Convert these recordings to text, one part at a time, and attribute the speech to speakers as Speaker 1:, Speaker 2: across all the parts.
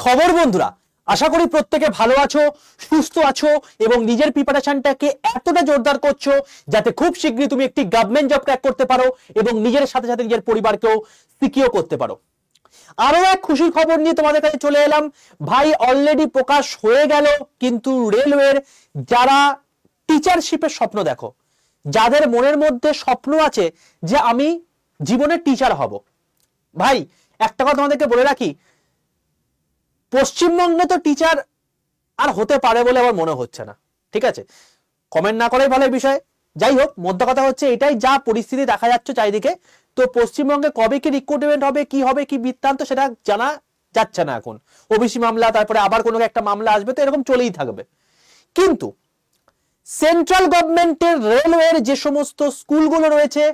Speaker 1: খবর বন্ধুরা, আশা করি প্রত্যেকে ভালো আছো, সুস্থ আছো এবং নিজের প্রিপারেশনটাকে এতটা জোরদার করছো যাতে খুব শীঘ্রই তুমি একটি গভর্নমেন্ট জব ক্র্যাক করতে পারো এবং নিজের সাথে সাথে নিজের পরিবারকেও সিকিউর করতে পারো। আরো এক খুশির খবর নিয়ে তোমাদের কাছে চলে এলাম। ভাই, অলরেডি প্রকাশ হয়ে গেল কিন্তু রেলওয়ের যারা টিচারশিপের স্বপ্ন দেখো, যাদের মনের মধ্যে স্বপ্ন আছে যে আমি জীবনের টিচার হব, ভাই একটা কথা তোমাদেরকে বলে রাখি, পশ্চিমবঙ্গে তো টিচার আর হতে পারে বলে আমার মনে হচ্ছে না। ঠিক আছে, কমেন্ট না করাই ভালো বিষয়। যাই হোক, মধ্যে কথা হচ্ছে এটাই, যা পরিস্থিতি দেখা যাচ্ছে চারিদিকে, তো পশ্চিমবঙ্গে কবে কি রিক্রুটমেন্ট হবে, কি হবে, কি বৃত্তান্ত, সেটা জানা যাচ্ছে না এখন। ওবিসি মামলা, তারপরে আবার কোনো একটা মামলা আসবে, তো এরকম চলেই থাকবে। কিন্তু সেন্ট্রাল গভর্নমেন্টের রেলওয়ের যে সমস্ত স্কুলগুলো রয়েছে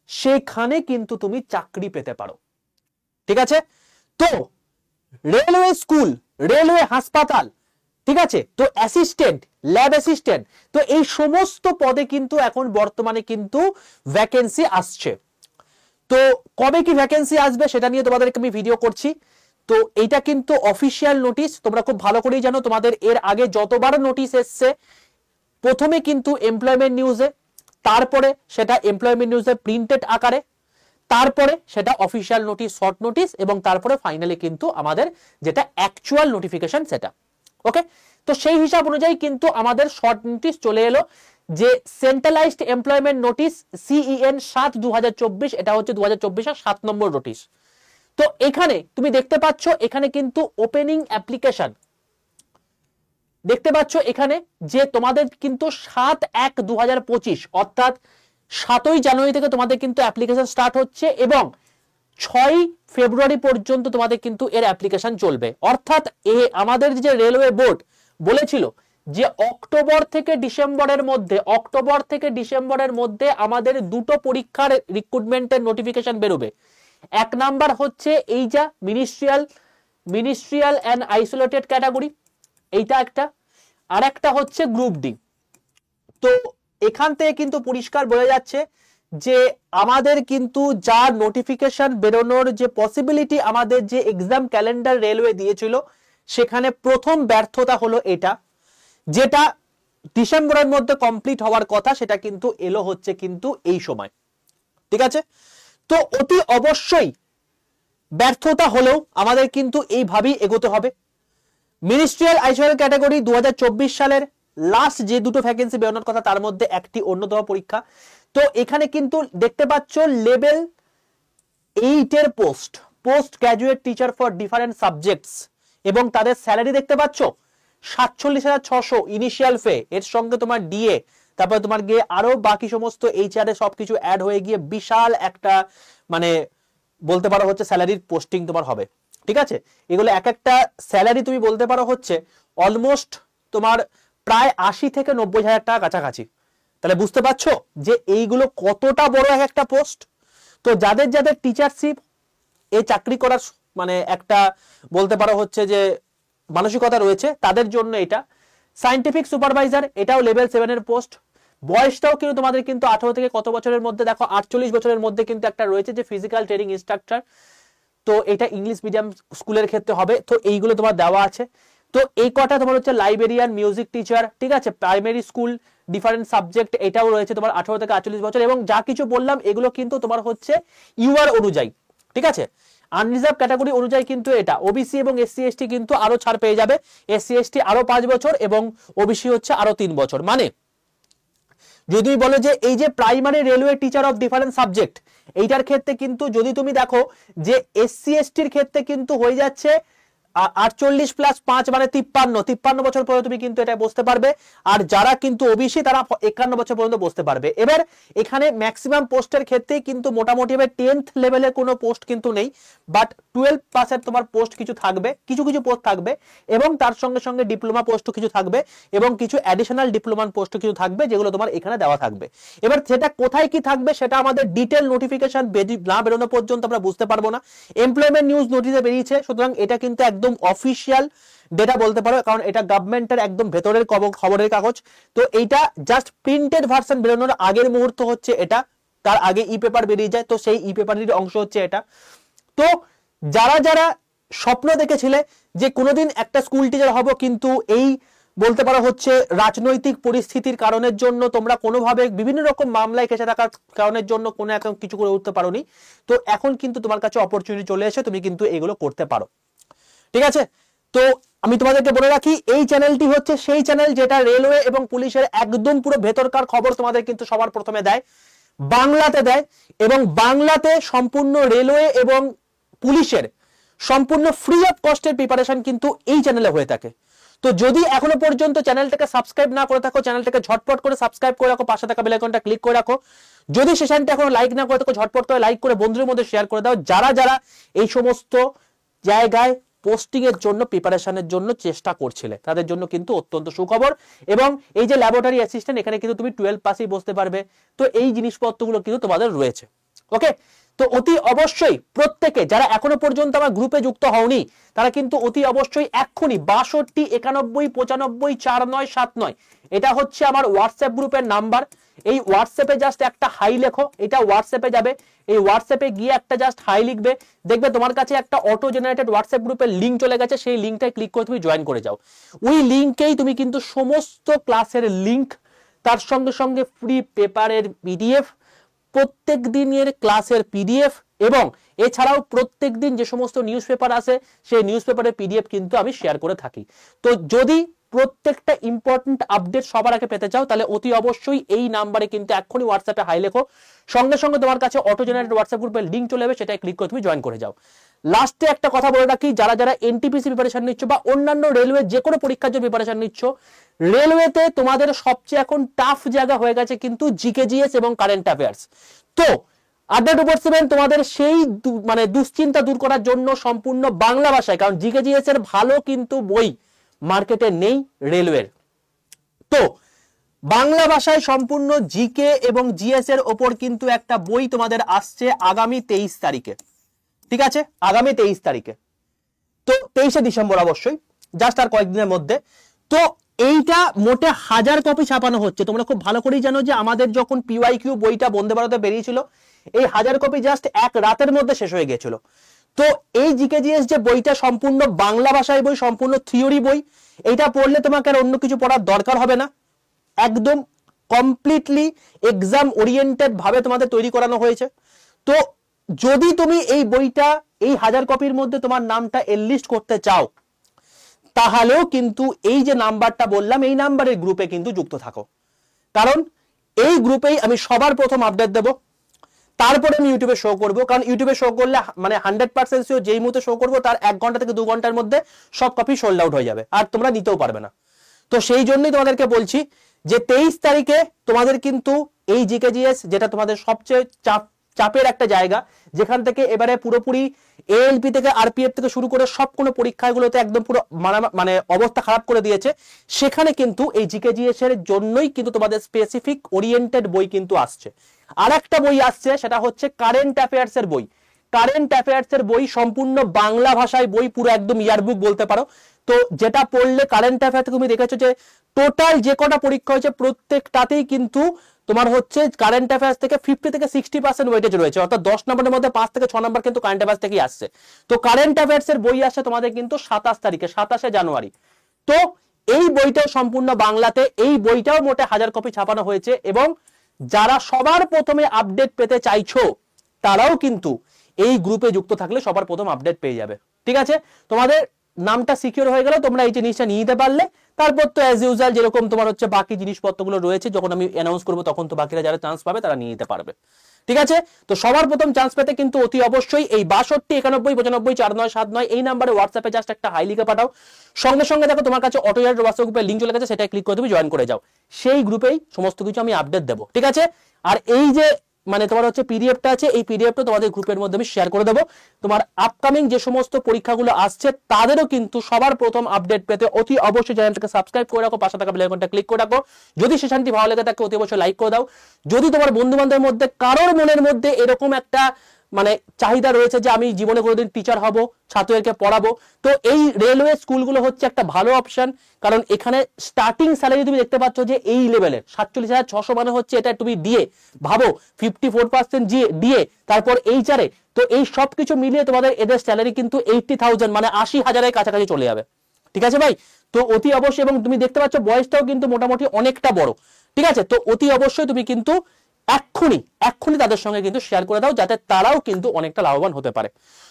Speaker 1: সেখানে কিন্তু তুমি চাকরি পেতে পারো। ঠিক আছে, তো রেলওয়ে স্কুল, রেলওয়ে হাসপাতাল, ঠিক আছে, তো অ্যাসিস্ট্যান্ট, ল্যাব অ্যাসিস্ট্যান্ট, তো এই সমস্ত পদে কিন্তু এখন বর্তমানে কিন্তু ভ্যাকেন্সি আসছে। তো কবে কি ভ্যাকেন্সি আসবে সেটা নিয়ে তোমাদেরকে আমি ভিডিও করছি। তো এইটা কিন্তু অফিসিয়াল নোটিশ, তোমরা খুব ভালো করেই জানো। তোমাদের এর আগে যতবার নোটিশ এসছে, প্রথমে কিন্তু এমপ্লয়মেন্ট নিউজে, তারপরে সেটা এমপ্লয়মেন্ট নিউজে প্রিন্টেড আকারে, তারপরে সেটা অফিসিয়াল নোটিশ, শর্ট নোটিশ, এবং তারপরে ফাইনালি কিন্তু আমাদের যেটা অ্যাকচুয়াল নোটিফিকেশন সেটা। ওকে, তো সেই হিসাব অনুযায়ী কিন্তু আমাদের শর্ট নোটিশ চলে এলো যে সেন্ট্রালাইজড এমপ্লয়মেন্ট নোটিশ CEN 7/2024, এটা হচ্ছে 2024 এর 7 নম্বর নোটিশ। তো এখানে তুমি দেখতে পাচ্ছ, এখানে কিন্তু ওপেনিং অ্যাপ্লিকেশন দেখতে পাচ্ছ এখানে, যে তোমাদের কিন্তু 7/1/2025 অর্থাৎ 7ই জানুয়ারি থেকে তোমাদের কিন্তু অ্যাপ্লিকেশন স্টার্ট হচ্ছে এবং 6ই ফেব্রুয়ারি পর্যন্ত তোমাদের কিন্তু এর অ্যাপ্লিকেশন চলবে। অর্থাৎ আমাদের যে রেলওয়ে বোর্ড বলেছিল যে অক্টোবর থেকে ডিসেম্বরের মধ্যে আমাদের দুটো পরীক্ষার রিক্রুটমেন্টের নোটিফিকেশন বেরোবে। এক নাম্বার হচ্ছে এই যা মিনিস্ট্রিয়াল অ্যান্ড আইসোলেটেড ক্যাটাগরি, এইটা একটা, আর একটা হচ্ছে গ্রুপ ডি। তো এখান থেকে কিন্তু পরিষ্কার বোঝা যাচ্ছে যে আমাদের কিন্তু যা নোটিফিকেশন বেরোনোর যে পসিবিলিটি, আমাদের যে এক্সাম ক্যালেন্ডার রেলওয়ে দিয়েছিল, সেখানে প্রথম ব্যর্থতা হলো এটা, যেটা ডিসেম্বরের মধ্যে কমপ্লিট হওয়ার কথা সেটা কিন্তু এলো হচ্ছে কিন্তু এই সময়। ঠিক আছে, তো অতি অবশ্যই ব্যর্থতা হলেও আমাদের কিন্তু এইভাবেই এগোতে হবে। মিনিস্ট্রিয়াল আইসোলেটেড ক্যাটাগরি 2024 সালের লাস্ট যে দুটো ভ্যাকেন্সি বেরোনোর কথা, তার মধ্যে একটি অন্যতম পরীক্ষা। তো এখানে কিন্তু দেখতে পাচ্ছ লেভেল 8 এর post graduate teacher for different subjects, এবং তাদের স্যালারি দেখতে পাচ্ছ 47,600 ইনিশিয়াল ফে, এর সঙ্গে তোমার ডিএ, তারপরে তোমার গিয়ে আরো বাকি সমস্ত HR এ সবকিছু অ্যাড হয়ে গিয়ে বিশাল একটা মানে বলতে পারো হচ্ছে স্যালারির পোস্টিং তোমার হবে। ঠিক আছে, এগুলো এক একটা স্যালারি তুমি বলতে পারো হচ্ছে অলমোস্ট তোমার প্রায় 80 থেকে 90,000 টাকা কাছাকাছি। তাহলে বুঝতে পারছো যে এইগুলো কতটা বড় এক একটা পোস্ট। তো যাদের যাদের টিচারশিপ এই চাকরি করার মানে একটা বলতে পারো হচ্ছে যে মানসিকতা রয়েছে, তাদের জন্য এটা। সায়েন্টিফিক সুপারভাইজার, এটাও লেভেল 7 এর পোস্ট। বয়সটাও কিন্তু তোমাদের কিন্তু 18 থেকে কত বছরের মধ্যে, দেখো 48 বছরের মধ্যে কিন্তু একটা রয়েছে যে ফিজিক্যাল ট্রেনিং ইনস্ট্রাক্টর। তো এটা ইংলিশ মিডিয়াম স্কুলের ক্ষেত্রে হবে। তো এইগুলো তোমার দেওয়া আছে। তো এই কটা তোমার হচ্ছে লাইব্রেরিয়ান, মিউজিক টিচার, ঠিক আছে, প্রাইমারি স্কুল ডিফারেন্ট সাবজেক্ট, এটাও রয়েছে তোমার 18 থেকে 48 বছর। এবং যা কিছু বললাম এগুলো কিন্তু তোমার হচ্ছে ইউআর অনুযায়ী। ঠিক আছে, আনরিজার্ভ ক্যাটাগরি অনুযায়ী কিন্তু এটা। ওবিসি এবং SC/ST কিন্তু আরো ছাড় পেয়ে যাবে। SC/ST আরো 5 বছর এবং ওবিসি হচ্ছে আরো 3 বছর। মানে যদি বলো যে এই যে primary railway teacher of different subject, এইটার ক্ষেত্রে কিন্তু যদি তুমি দেখো যে SC/STর ক্ষেত্রে কিন্তু হয়ে যাচ্ছে 48 + 5 মানে 53 বছর পর্যন্ত তুমি কিন্তু এটা বসতে পারবে। আর যারা কিন্তু ওবিসি তারা 51 বছর পর্যন্ত বসতে পারবে। এবার এখানে ম্যাক্সিমাম পোস্টের ক্ষেত্রেই কিন্তু মোটামুটি 10th লেভেলের কোনো পোস্ট কিন্তু নেই, বাট 12 পাসের তোমার পোস্ট কিছু থাকবে, কিছু পোস্ট থাকবে, এবং তার সঙ্গে সঙ্গে ডিপ্লোমা পোস্টও কিছু থাকবে, এবং কিছু অ্যাডিশনাল ডিপ্লোমা পোস্টও কিছু থাকবে, যেগুলো তোমার এখানে দেওয়া থাকবে। এবার সেটা কোথায় কি থাকবে সেটা আমাদের ডিটেল নোটিফিকেশন না বেরোনো পর্যন্ত আমরা বুঝতে পারবো না। এমপ্লয়মেন্ট নিউজ নোটিশে বেরিয়েছে, সুতরাং এটা কিন্তু একদম অফিসিয়াল ডেটা বলতে পারো, কারণ এটা গভর্নমেন্টের একদম ভেতরের খবরের কাগজ। তো এইটা জাস্ট প্রিন্টেড ভার্সন বেরোনোর আগের মুহূর্ত হচ্ছে এটা, তার আগে ই পেপার বেরিয়ে যায়, তো সেই ই পেপারের অংশ হচ্ছে এটা। তো যারা যারা স্বপ্ন দেখেছিলে যে কোনোদিন একটা স্কুল টিচার হব, কিন্তু এই বলতে পারো হচ্ছে রাজনৈতিক পরিস্থিতির কারণের জন্য তোমরা কোনোভাবে বিভিন্ন রকম মামলায় কেসে থাকার কারণের জন্য কোনো এখন কিছু করে উঠতে পারোনি, তো এখন কিন্তু তোমার কাছে অপরচুনিটি চলে এসে তুমি কিন্তু এগুলো করতে পারো। ঠিক আছে, তো আমি তোমাদেরকে বলে রাখি এই চ্যানেলটি হচ্ছে সেই চ্যানেল যেটা রেলওয়ে এবং পুলিশের একদম পুরো ভেতরকার খবর তোমাদের কিন্তু সবার প্রথমে দেয়, বাংলাতে দেয়, এবং বাংলাতে সম্পূর্ণ রেলওয়ে এবং পুলিশের সম্পূর্ণ ফ্রি অফ কস্টের প্রিপারেশন কিন্তু এই চ্যানেলে হয়ে থাকে। তো যদি এখনো পর্যন্ত চ্যানেলটাকে সাবস্ক্রাইব না করে থাকো, চ্যানেলটাকে ঝটপট করে সাবস্ক্রাইব করে রাখো, পাশে থাকা বেল আইকনটা ক্লিক করে রাখো। যদি সেশনটা এখনো লাইক না করে থাকো, ঝটপট করে লাইক করে বন্ধুদের মধ্যে শেয়ার করে দাও, যারা যারা এই সমস্ত জায়গায় পোস্টিং এর জন্য প্রিপারেশনের জন্য চেষ্টা করছিলে তাদের জন্য কিন্তু অত্যন্ত সুখবর। এবং এই যে ল্যাবরেটরি অ্যাসিস্ট্যান্ট, এখানে কিন্তু তুমি 12 পাসেই বসতে পারবে। তো এই জিনিসপত্রগুলো কিন্তু তোমাদের রয়েছে। ওকে, তো অতি অবশ্যই প্রত্যেকে যারা এখনো পর্যন্ত আমার গ্রুপে যুক্ত হওনি তারা কিন্তু অতি অবশ্যই এক্ষুনি 62 91 95 4979 এটা হচ্ছে আমার হোয়াটসঅ্যাপ গ্রুপের নাম্বার। এই হোয়াটসঅ্যাপে জাস্ট একটা হাই লেখো, এটা হোয়াটসঅ্যাপে যাবে, এই হোয়াটসঅ্যাপে গিয়ে একটা জাস্ট হাই লিখবে, দেখবে তোমার কাছে একটা অটো জেনারেটেড হোয়াটসঅ্যাপ গ্রুপের লিঙ্ক চলে গেছে, সেই লিঙ্কটায় ক্লিক করে তুমি জয়েন করে যাও। ওই লিঙ্কেই তুমি কিন্তু সমস্ত ক্লাসের লিঙ্ক, তার সঙ্গে সঙ্গে ফ্রি পেপারের পিডিএফ, প্রত্যেক দিনের ক্লাসের পিডিএফ, এবং এছাড়াও প্রত্যেক দিন যে সমস্ত নিউজ পেপার আছে সেই নিউজ পেপারের পিডিএফ কিন্তু আমি শেয়ার করে থাকি। তো যদি প্রত্যেকটা ইম্পর্টেন্ট আপডেট সবার আগে পেতে চাও তাহলে অতি অবশ্যই এই নাম্বারে কিন্তু এক্ষুনি হোয়াটসঅ্যাপে হাই লেখো, সঙ্গে সঙ্গে তোমার কাছে অটো জেনারেটেড হোয়াটসঅ্যাপ গ্রুপের লিঙ্ক চলে যাবে, সেটাই ক্লিক করে তুমি জয়েন করে যাও। লাস্টে একটা কথা বলে রাখি, যারা যারা এনটিপিসি প্রিপারেশন নিচ্ছ বা অন্যান্য রেলওয়ে যে কোনো পরীক্ষার জন্য প্রিপারেশন নিচ্ছ, রেলওয়েতে তোমাদের সবচেয়ে এখন টাফ জায়গা হয়ে গেছে কিন্তু জিকেজিএস এবং কারেন্ট অ্যাফেয়ার্স। তো আড্ডা 247 তোমাদের সেই মানে দুশ্চিন্তা দূর করার জন্য সম্পূর্ণ বাংলা ভাষায়, কারণ জিকেজিএস এর ভালো কিন্তু বই মার্কেটে নেই রেলওয়ের, তো বাংলা ভাষায় সম্পূর্ণ জিকে এবং জিএস এর ওপর কিন্তু একটা বই তোমাদের আসছে আগামী 23 তারিখে। ঠিক আছে, আগামী 23 তারিখে, তো 23শে ডিসেম্বর অবশ্যই, জাস্ট আর কয়েকদিনের মধ্যে। তো এইটা মোটে 1000 কপি ছাপানো হচ্ছে। তোমরা খুব ভালো করেই জানো যে আমাদের যখন পিওয়াইকিউ বইটা বন্দে ভারতে বেরিয়েছিল, এই 1000 কপি জাস্ট এক রাতের মধ্যে শেষ হয়ে গিয়েছিল। তো এই জিকেজিএস যে বইটা সম্পূর্ণ বাংলা ভাষায় বই, সম্পূর্ণ থিওরি বই, এইটা পড়লে তোমাকে আর অন্য কিছু পড়ার দরকার হবে না, একদম কমপ্লিটলি এক্সাম ওরিয়েন্টেড ভাবে তোমাদের তৈরি করানো হয়েছে। তো যদি তুমি এই বইটা এই 1000 কপির মধ্যে তোমার নামটা এনলিস্ট করতে চাও তাহলেও কিন্তু এই যে নাম্বারটা বললাম এই নাম্বারের গ্রুপে কিন্তু যুক্ত থাকো, কারণ এই গ্রুপেই আমি সবার প্রথম আপডেট দেব, তারপরে আমি ইউটিউবে শো করবো, কারণ ইউটিউবে শো করলে মানে 100% শিওর যেই মুহূর্তে শো করবো তার 1 ঘন্টা থেকে 2 ঘন্টার মধ্যে সব কপি সোল্ড আউট হয়ে যাবে আর তোমরা নিতেও পারবে না। তো সেই জন্যই তোমাদেরকে বলছি যে 23 তারিখে তোমাদের কিন্তু এই জিকেজিএস, যেটা তোমাদের সবচেয়ে চাপের একটা জায়গা, যেখান থেকে এবারে পুরোপুরি এএলপি থেকে আরপিএফ থেকে শুরু করে সব কোনো পরীক্ষাগুলোতে একদম পুরো মানে অবস্থা খারাপ করে দিয়েছে, সেখানে কিন্তু এই জিকেজিএস এর জন্যই কিন্তু তোমাদের স্পেসিফিক ওরিয়েন্টেড বই কিন্তু আসছে। আর একটা বই আসছে, সেটা হচ্ছে কারেন্ট অ্যাফেয়ার্স এর বই। কারেন্ট অ্যাফেয়ার্স এর বই সম্পূর্ণ বাংলা ভাষায় বই, পুরো একদম ইয়ারবুক বলতে পারো। তো যেটা পড়লে কারেন্ট অ্যাফেয়ার্স তুমি দেখেছো যে টোটাল যে কটা পরীক্ষা হয়েছে প্রত্যেকটাতেই কিন্তু তোমার হচ্ছে কারেন্ট অ্যাফেয়ার্স থেকে 50 থেকে 60% ওয়েটেজ রয়েছে, অর্থাৎ 10 নম্বরের মধ্যে 5 থেকে 6 নম্বর কিন্তু কারেন্ট অ্যাফেয়ার্স থেকেই আসছে। তো কারেন্ট অ্যাফেয়ার্স এর বই আসছে তোমাদের কিন্তু 27 তারিখে, 27শে জানুয়ারি। তো এই বইটাও সম্পূর্ণ বাংলাতে, এই বইটাও মোটে 1000 কপি ছাপানো হয়েছে, এবং যারা সবার প্রথমে আপডেট পেতে চাইছো তারাও কিন্তু এই গ্রুপে যুক্ত থাকলে সবার প্রথম আপডেট পেয়ে যাবে। ঠিক আছে, তোমাদের নামটা সিকিউর হয়ে গেল, তোমরা এই জিনিসটা নিয়ে নিতে পারলে, তারপর তো অ্যাজ ইউজুয়াল যেরকম তোমার হচ্ছে বাকি জিনিসপত্রগুলো রয়েছে, যখন আমি অ্যানাউন্স করবো তখন তো বাকিরা যারা চান্স পাবে তারা নিয়ে নিতে পারবে। ঠিক আছে, তো সবার প্রথম চান্স পেতে কিন্তু অতি অবশ্যই এই 62 91 95 4979 এই নাম্বারে হোয়াটসঅ্যাপে জাস্ট একটা হাই লিখে পাঠাও, সঙ্গে সঙ্গে দেখো তোমার কাছে অটো জেনারেটেড হোয়াটসঅ্যাপ গ্রুপের লিঙ্ক চলে গেছে, সেটা ক্লিক করে তুমি জয়েন করে যাও, সেই গ্রুপেই সমস্ত কিছু আমি আপডেট দেবো। ঠিক আছে, আর এই যে মানে তোমার হচ্ছে পিডিএফটা আছে, এই পিডিএফটা তোমাদের গ্রুপের মধ্যে আমি শেয়ার করে দেবো। তোমার আপকামিং যে সমস্ত পরীক্ষাগুলো আসছে তাদেরও কিন্তু সবার প্রথম আপডেট পেতে অতি অবশ্যই চ্যানেলটাকে সাবস্ক্রাইব করে রাখো, পাশে থাকা বেল আইকনটা ক্লিক করে রাখো। যদি সেশনটি ভালো লেগে থাকে অতি অবশ্যই লাইক করে দাও। যদি তোমার বন্ধু বান্ধবের মধ্যে কারোর মনের মধ্যে এরকম একটা মানে চাহিদা রয়েছে যে আমি জীবনে কোনোদিন টিচার হব, ছাত্রদেরকে পড়াবো, তো এই রেলওয়ে স্কুলগুলো হচ্ছে একটা ভালো অপশন, কারণ এখানে স্টার্টিং স্যালারি তুমি দেখতে পাচ্ছ যে এই লেভেলের 47,600 মানে হচ্ছে, এটা তুমি দিয়ে ভাবো 54% দিয়ে তারপর এইচআরে তো এই সব কিছু মিলিয়ে তোমাদের এদের স্যালারি কিন্তু 80,000 মানে 80,000-এর কাছাকাছি চলে যাবে। ঠিক আছে ভাই, তো অতি অবশ্যই, এবং তুমি দেখতে পাচ্ছ বয়সটাও কিন্তু মোটামুটি অনেকটা বড়। ঠিক আছে, তো অতি অবশ্যই তুমি কিন্তু এক্ষুনি তাদের সঙ্গে কিন্তু শেয়ার করে দাও, যাতে তারাও কিন্তু অনেকটা লাভবান হতে পারে।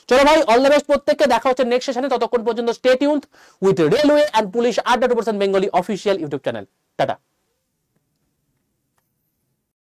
Speaker 1: চলো ভাই, অল দ্য বেস্ট প্রত্যেককে, দেখা হচ্ছে নেক্সট সেশনে। ততক্ষণ পর্যন্ত stay tuned with railway and police @2% Bengali official YouTube channel. Tata.